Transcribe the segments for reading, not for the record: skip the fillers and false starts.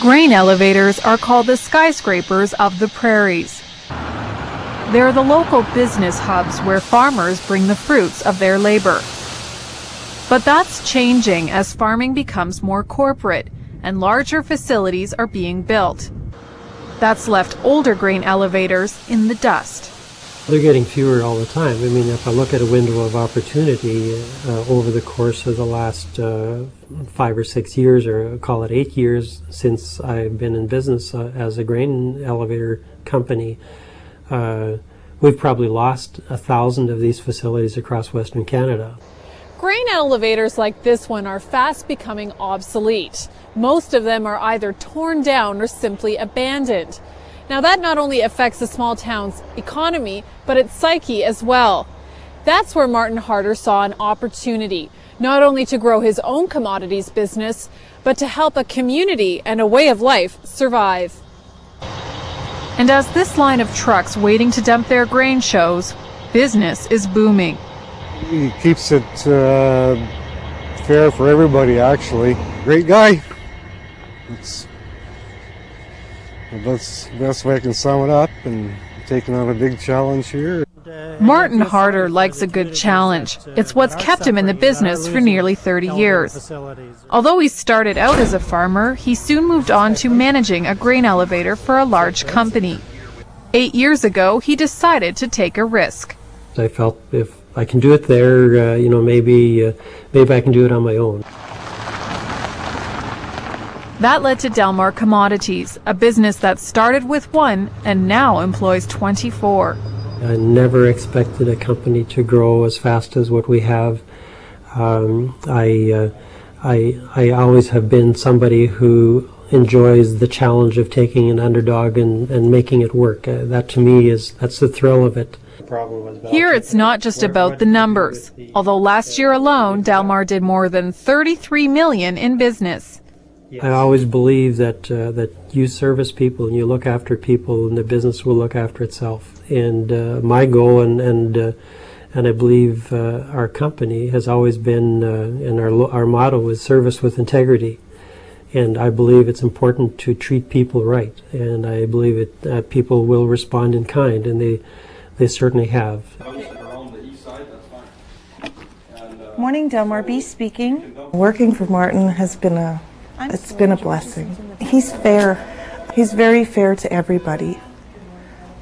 Grain elevators are called the skyscrapers of the prairies. They're the local business hubs where farmers bring the fruits of their labor. But that's changing as farming becomes more corporate and larger facilities are being built. That's left older grain elevators in the dust. They're getting fewer all the time. I mean, if I look at a window of opportunity over the course of the last 5 or 6 years, or call it 8 years since I've been in business as a grain elevator company, we've probably lost 1,000 of these facilities across Western Canada. Grain elevators like this one are fast becoming obsolete. Most of them are either torn down or simply abandoned. Now that not only affects the small town's economy, but its psyche as well. That's where Martin Harder saw an opportunity, not only to grow his own commodities business, but to help a community and a way of life survive. And as this line of trucks waiting to dump their grain shows, business is booming. He keeps it fair for everybody, actually. Great guy. That's the best way I can sum it up, and taking on a big challenge here. Martin Harder likes a good challenge. It's what's kept him in the business for nearly 30 years. Although he started out as a farmer, he soon moved on to managing a grain elevator for a large company. 8 years ago, he decided to take a risk. I felt if I can do it there, maybe I can do it on my own. That led to Delmar Commodities, a business that started with 1 and now employs 24. I never expected a company to grow as fast as what we have. I always have been somebody who enjoys the challenge of taking an underdog and making it work. That to me that's the thrill of it. Here it's not just about the numbers. Although last year alone, Delmar did more than $33 million in business. I always believe that you service people and you look after people, and the business will look after itself. And my goal and I believe our company has always been, and our motto is service with integrity. And I believe it's important to treat people right. And I believe people will respond in kind, and they certainly have. Morning, Delmar B. speaking. Working for Martin has been it's been a blessing. He's fair. He's very fair to everybody,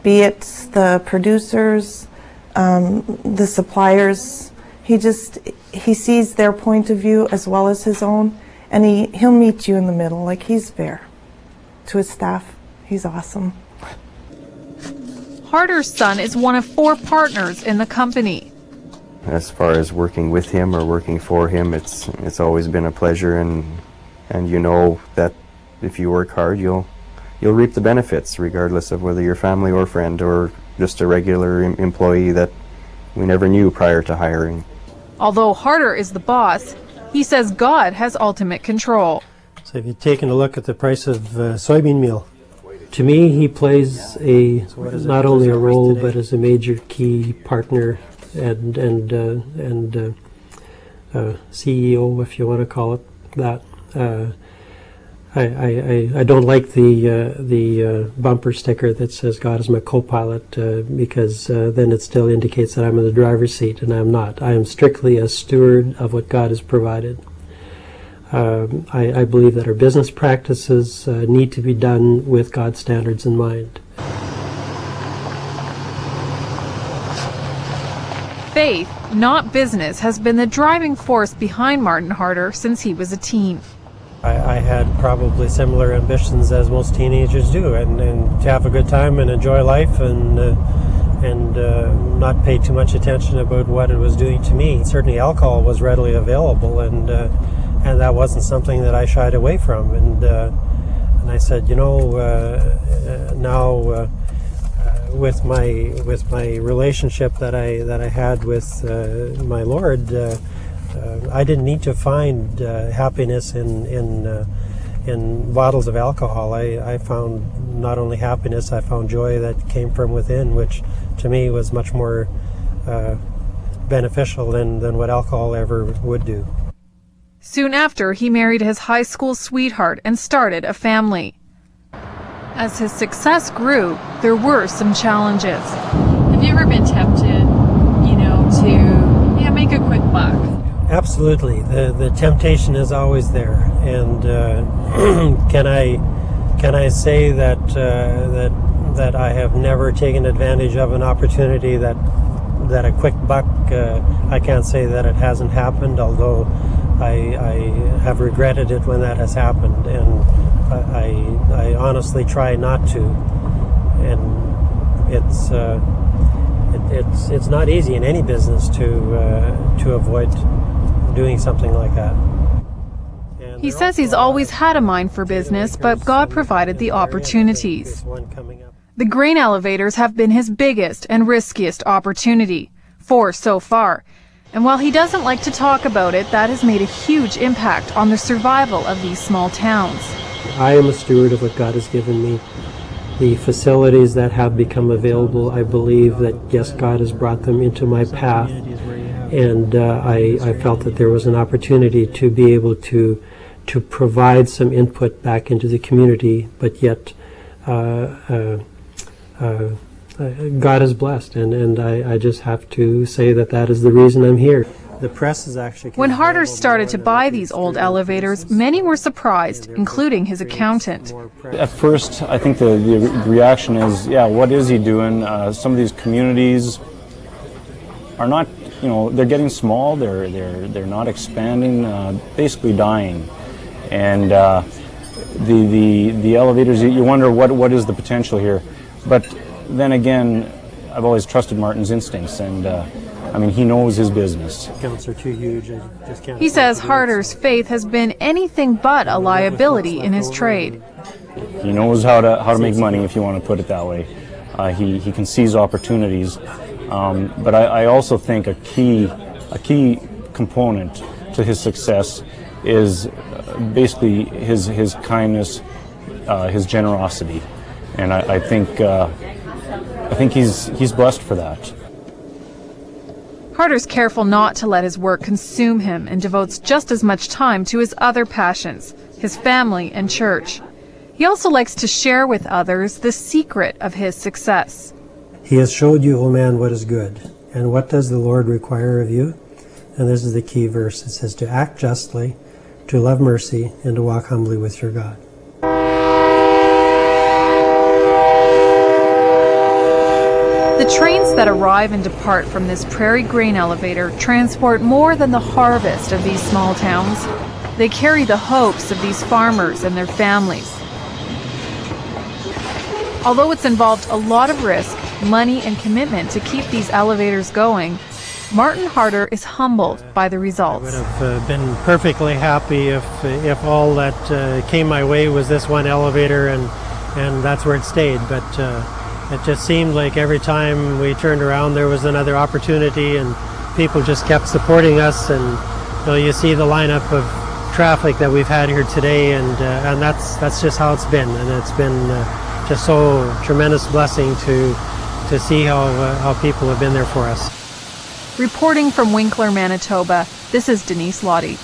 be it the producers, the suppliers. He sees their point of view as well as his own, and he'll meet you in the middle. Like, he's fair to his staff. He's awesome. Harder's son is one of 4 partners in the company. As far as working with him or working for him, it's always been a pleasure, and you know that if you work hard, you'll reap the benefits, regardless of whether you're family or friend or just a regular employee that we never knew prior to hiring. Although Harder is the boss, he says God has ultimate control. So if you've taken a look at the price of soybean meal, to me he plays not only a role but as a major key partner and CEO, if you want to call it that. I don't like the bumper sticker that says God is my co-pilot, because then it still indicates that I'm in the driver's seat, and I'm not. I am strictly a steward of what God has provided. I believe that our business practices need to be done with God's standards in mind. Faith, not business, has been the driving force behind Martin Harder since he was a teen. I had probably similar ambitions as most teenagers do, and to have a good time and enjoy life and not pay too much attention about what it was doing to me. Certainly alcohol was readily available, and that wasn't something that I shied away from. And I said, now with my relationship that I had with my Lord, I didn't need to find happiness in bottles of alcohol. I found not only happiness, I found joy that came from within, which to me was much more beneficial than what alcohol ever would do. Soon after, he married his high school sweetheart and started a family. As his success grew, there were some challenges. Have you ever been tempted, to make a quick buck? Absolutely. The temptation is always there. And can I say that I have never taken advantage of an opportunity that a quick buck, I can't say that it hasn't happened, although I have regretted it when that has happened, and I honestly try not to. And it's not easy in any business to avoid doing something like that. He says he's always had a mind for business, but God provided the opportunities. The grain elevators have been his biggest and riskiest opportunity, 4 so far. And while he doesn't like to talk about it, that has made a huge impact on the survival of these small towns. I am a steward of what God has given me. The facilities that have become available, I believe that, yes, God has brought them into my path. And I felt that there was an opportunity to be able to provide some input back into the community, but yet God is blessed, and I just have to say that is the reason I'm here. The press is actually... When Harder started to buy these old elevators, many were surprised, including his accountant. At first, I think the reaction is, yeah, what is he doing? Some of these communities are not, they're getting small, they're not expanding, basically dying. And the elevators, you wonder what is the potential here. But then again, I've always trusted Martin's instincts, and he knows his business. Accounts are too huge. I just can't. He says Harder's faith has been anything but a liability in his trade. He knows how to make money, if you want to put it that way. He can seize opportunities, but I also think a key component to his success is basically his kindness, his generosity, and I think he's blessed for that. Harder's careful not to let his work consume him and devotes just as much time to his other passions, his family and church. He also likes to share with others the secret of his success. He has showed you, O man, what is good. And what does the Lord require of you? And this is the key verse. It says to act justly, to love mercy, and to walk humbly with your God. The trains that arrive and depart from this prairie grain elevator transport more than the harvest of these small towns. They carry the hopes of these farmers and their families. Although it's involved a lot of risk, money, and commitment to keep these elevators going, Martin Harder is humbled by the results. I would have been perfectly happy if all that came my way was this one elevator, and that's where it stayed. But it just seemed like every time we turned around there was another opportunity, and people just kept supporting us. And you see the lineup of traffic that we've had here today, and that's just how it's been. And it's been just so tremendous blessing to see how people have been there for us. Reporting from Winkler, Manitoba, this is Denise Lottie.